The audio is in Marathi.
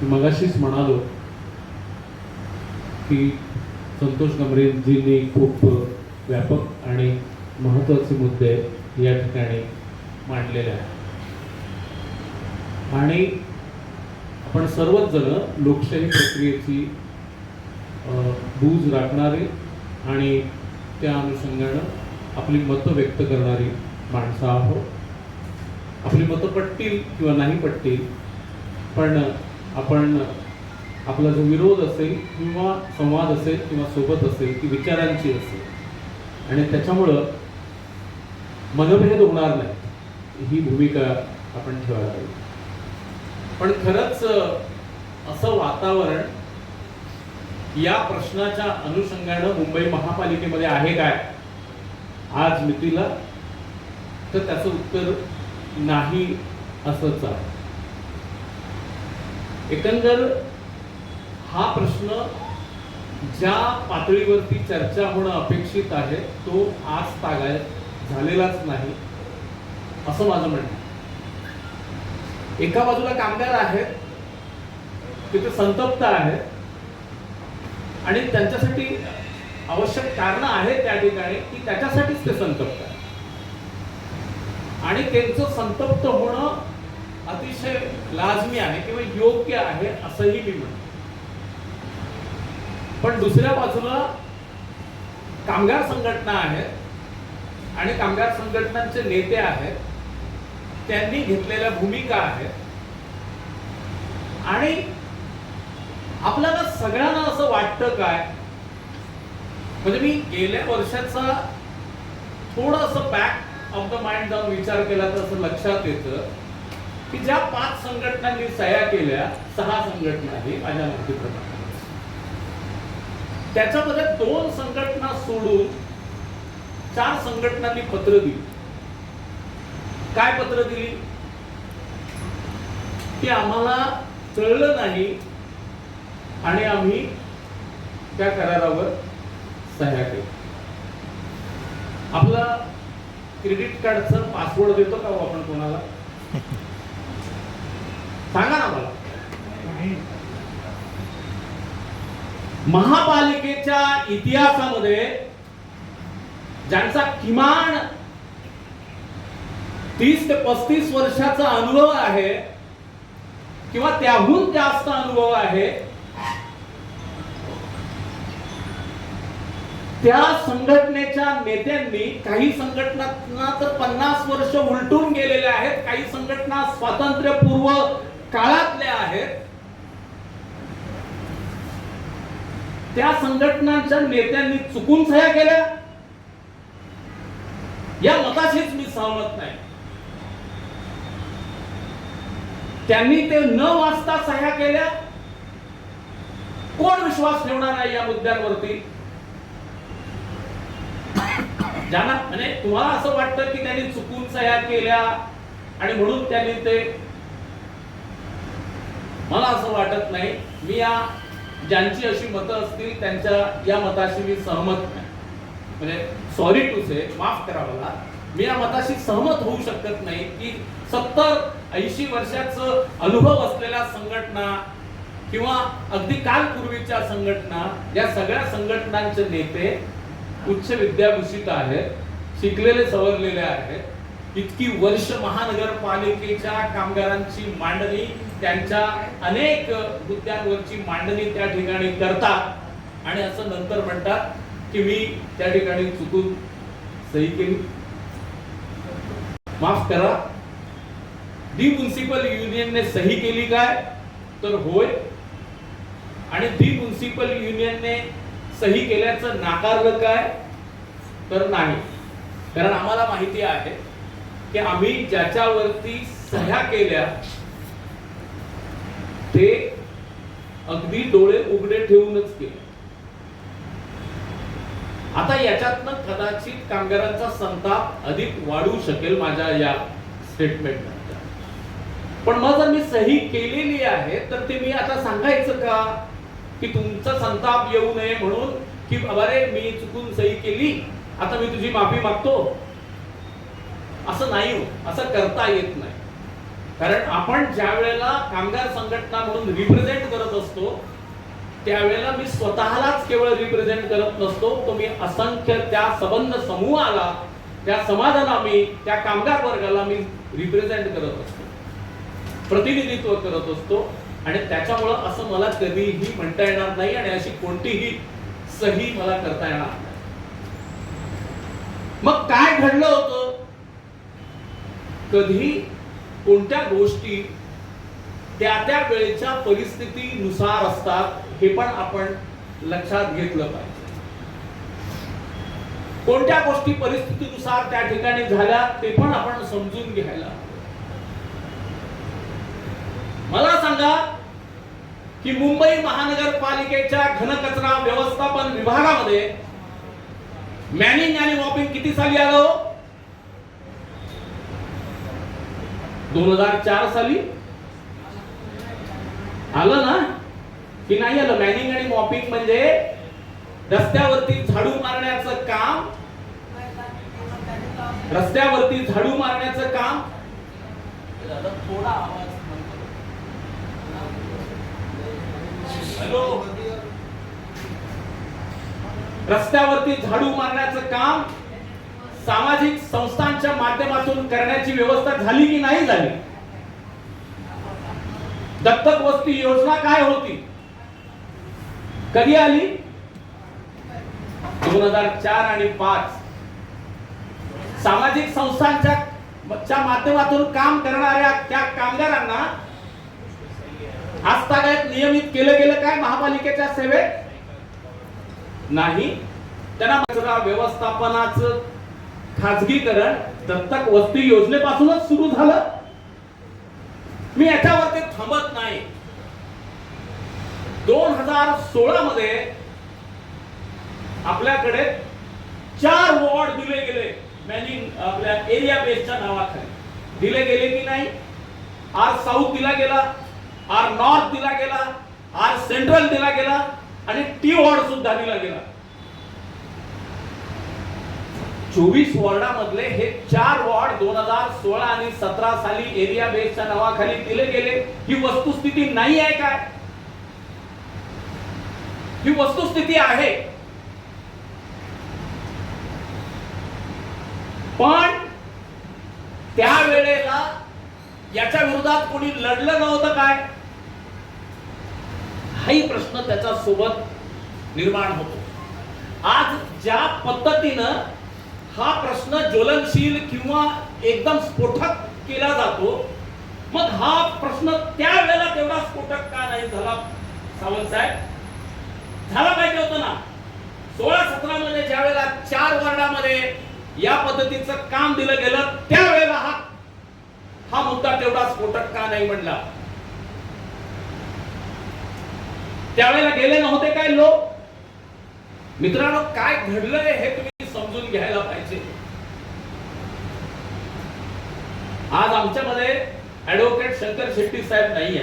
मगाशीच म्हणालो की संतोष गमरेजींनी खूप व्यापक आणि महत्त्वाचे मुद्दे या ठिकाणी मांडलेले आहेत आणि आपण सर्वच जण लोकशाही प्रक्रियेची बूज राखणारे आणि त्या अनुषंगानं आपली मतं व्यक्त करणारी माणसं आहोत. आपली मतं पटतील किंवा नाही पटतील, पण आपण आपला जो विरोध असेल किंवा संवाद असेल किंवा सोबत असेल ती विचारांची असेल आणि त्याच्यामुळं मनभेद होणार नाही ही भूमिका आपण ठेवायला पाहिजे. पण खरंच असं वातावरण या प्रश्नाच्या अनुषंगानं मुंबई महापालिकेमध्ये आहे काय आज मितीला, तर त्याचं उत्तर नाही असंच आहे. एकंदर हा प्रश्न ज्या पातळीवरती चर्चा होणं अपेक्षित आहे तो आज तागायत झालेलाच नाही असं माझं म्हणणं. एका बाजूला कामगार आहेत, तिथे संतप्त आहेत आणि त्यांच्यासाठी आवश्यक कारणं आहेत त्या ठिकाणी की त्याच्यासाठीच ते संतप्त आहेत आणि त्यांचं संतप्त होणं अतिशय लाजमी आहे किंवा योग्य आहे असंही मी म्हणतो. पण दुसऱ्या बाजूला कामगार संघटना आहेत आणि कामगार संघटनांचे नेते आहेत, त्यांनी घेतलेल्या भूमिका आहेत आणि आपल्याला सगळ्यांना असं वाटतं काय, म्हणजे मी गेल्या वर्षाचा थोडंसं बॅक ऑफ द माइंड जाऊन विचार केला तर असं लक्षात येतं की ज्या 5 संघटनांनी सह्या केल्या, 6 संघटनांनी माझ्या माहितीप्रमाणे, त्याच्यामध्ये 2 संघटना सोडून 4 संघटनांनी पत्र दिली. काय पत्र दिली की आम्हाला कळलं नाही आणि आम्ही त्या करारावर सह्या केल्या. आपला क्रेडिट कार्डचा पासवर्ड देतो का आपण कोणाला, सांगा ना मला. महापालिकेच्या इतिहासामध्ये ज्यांचा किमान 30 ते 35 वर्षाचा अनुभव आहे किंवा त्याहून जास्त अनुभव आहे, त्या संघटनेच्या नेत्यांनी, काही संघटनांना तर 50 वर्ष उलटून गेलेले आहेत, काही संघटना स्वातंत्र्यपूर्व काळातल्या आहेत, त्या संघटनांच्या नेत्यांनी चुकून सह्या केल्या या मताशीच मी सहमत नाही. त्यांनी ते न वाचता सह्या केल्या. कोण विश्वास ठेवणार आहे या मुद्द्यांवरती? ज्यांना म्हणजे तुम्हाला असं वाटतं की त्यांनी चुकून सह्या केल्या आणि म्हणून त्यांनी ते, मला असं वाटत नाही. मी या ज्यांची अशी मतं असतील त्यांच्या या मताशी मी सहमत नाही. म्हणजे सॉरी टू से, माफ करा मला, मी या मताशी सहमत होऊ शकत नाही की 70-80 वर्षाचं अनुभव असलेल्या संघटना किंवा अगदी कालपूर्वीच्या संघटना, या सगळ्या संघटनांचे नेते उच्च विद्याभूषित आहेत, शिकलेले सवरलेले आहेत, इतकी वर्ष महानगरपालिकेच्या कामगारांची मांडणी, त्यांच्या अनेक मुद्द्यांवरची मांडणी त्या ठिकाणी करतात आणि असं नंतर म्हणतात की मी त्या ठिकाणी चुकून सही केली. माफ करा, दी म्युनिसिपल युनियनने सही केली काय, तर होय, आणि दी म्युनिसिपल युनियनने सही केल्याचं नाकारलं काय, तर नाही. कारण आम्हाला माहिती आहे की आम्ही ज्याच्यावरती सह्या केल्या ते अगदी डोळे उघडे ठेवूनच केले. आता याच्यातनं कदाचित कामगारांचा संताप अधिक वाढू शकेल माझ्या या स्टेटमेंट नंतर. पण मग जर मी सही केलेली आहे तर ते मी आता सांगायचं का की तुमचा संताप येऊ नये म्हणून की अरे मी चुकून सही केली, आता मी तुझी माफी मागतो? असं नाही हो, असं करता येत नाही. कारण आपण ज्या वेळेला कामगार संघटना म्हणून रिप्रेझेंट करत असतो त्यावेळेला मी स्वतःलाच केवळ रिप्रेझेंट करत नसतो, तो मी असंख्य त्या सबंध समूहाला, त्या समाजाला, मी त्या कामगार वर्गाला मी रिप्रेझेंट करत असतो, प्रतिनिधित्व करत असतो. आणि त्याच्यामुळं असं मला कधीही म्हणता येणार नाही आणि अशी कोणतीही सही मला करता येणार नाही. मग काय घडलं होतं, कधी कोणत्या गोष्टी त्या त्या वेळेच्या परिस्थितीनुसार असतात हे पण आपण लक्षात घेतलं पाहिजे. कोणत्या गोष्टी परिस्थितीनुसार त्या ठिकाणी झाल्या ते पण आपण समजून घ्यायला. मला सांगा की मुंबई महानगरपालिकेच्या घनकचरा व्यवस्थापन विभागामध्ये मॅनिंग आणि मॉपिंग किती साली आलं? 2004 साली आलं ना की नाही आलं? मॅनिंग आणि मॉपिंग म्हणजे रस्त्यावरती झाडू मारण्याचं काम, रस्त्यावरती झाडू मारण्याचं काम. थोडा आवाज, हॅलो, रस्त्यावरती झाडू मारण्याचं काम सामाजिक संस्थांच्या माध्यमातून करण्याची व्यवस्था झाली की नाही झाली? दत्तक वस्ती योजना काय होती, कधी आली? 2004 आणि 5. सामाजिक संस्थांच्या माध्यमातून काम करणाऱ्या त्या कामगारांना आजतागायत नियमित केलं गेलं काय महापालिकेच्या सेवेत? नाही. त्यांना कचरा व्यवस्थापनाचं खाजगीकरण दत्तक वस्ती योजनेपासूनच सुरू झालं. मी याच्यावरती थांबत नाही. 2016 मध्ये आपल्याकडे 4 वॉर्ड दिले गेले, मॅनिंग आपल्या एरिया बेसच्या नावाखाली दिले गेले की नाही? आर साऊथ दिला गेला, आर नॉर्थ दिला गेला, आर सेंट्रल दिला गेला आणि टी वॉर्ड सुद्धा दिला गेला. 24 वॉर्डामधले हे 4 वॉर्ड 2016 आणि 17 साली एरिया बेसच्या नावाखाली दिले गेले. ही वस्तुस्थिती नाही आहे काय? ही वस्तुस्थिती आहे. पण त्यावेळेला याच्या विरोधात कोणी लढलं नव्हतं काय? हाही प्रश्न त्याच्या सोबत निर्माण होतो. आज ज्या पद्धतीनं हा प्रश्न ज्वलनशील किंवा एकदम स्फोटक केला जातो, मग हा प्रश्न त्यावेळेला तेवढा स्फोटक का नाही झाला सावंत साहेब? झाला पाहिजे होतं ना. 16-17 मध्ये ज्या वेळेला 4 वॉर्डामध्ये या पद्धतीचं काम दिलं गेलं त्यावेळेला हा मुद्दा तेवढा स्फोटक का नाही म्हणला? त्यावेळेला गेले नव्हते काय लोक? मित्रांनो, काय घडलंय हे तुम्ही समजून घ्यायला पाहिजे. आज आमच्यामध्ये ऍडव्होकेट शंकर शेट्टी साहेब नाहीये.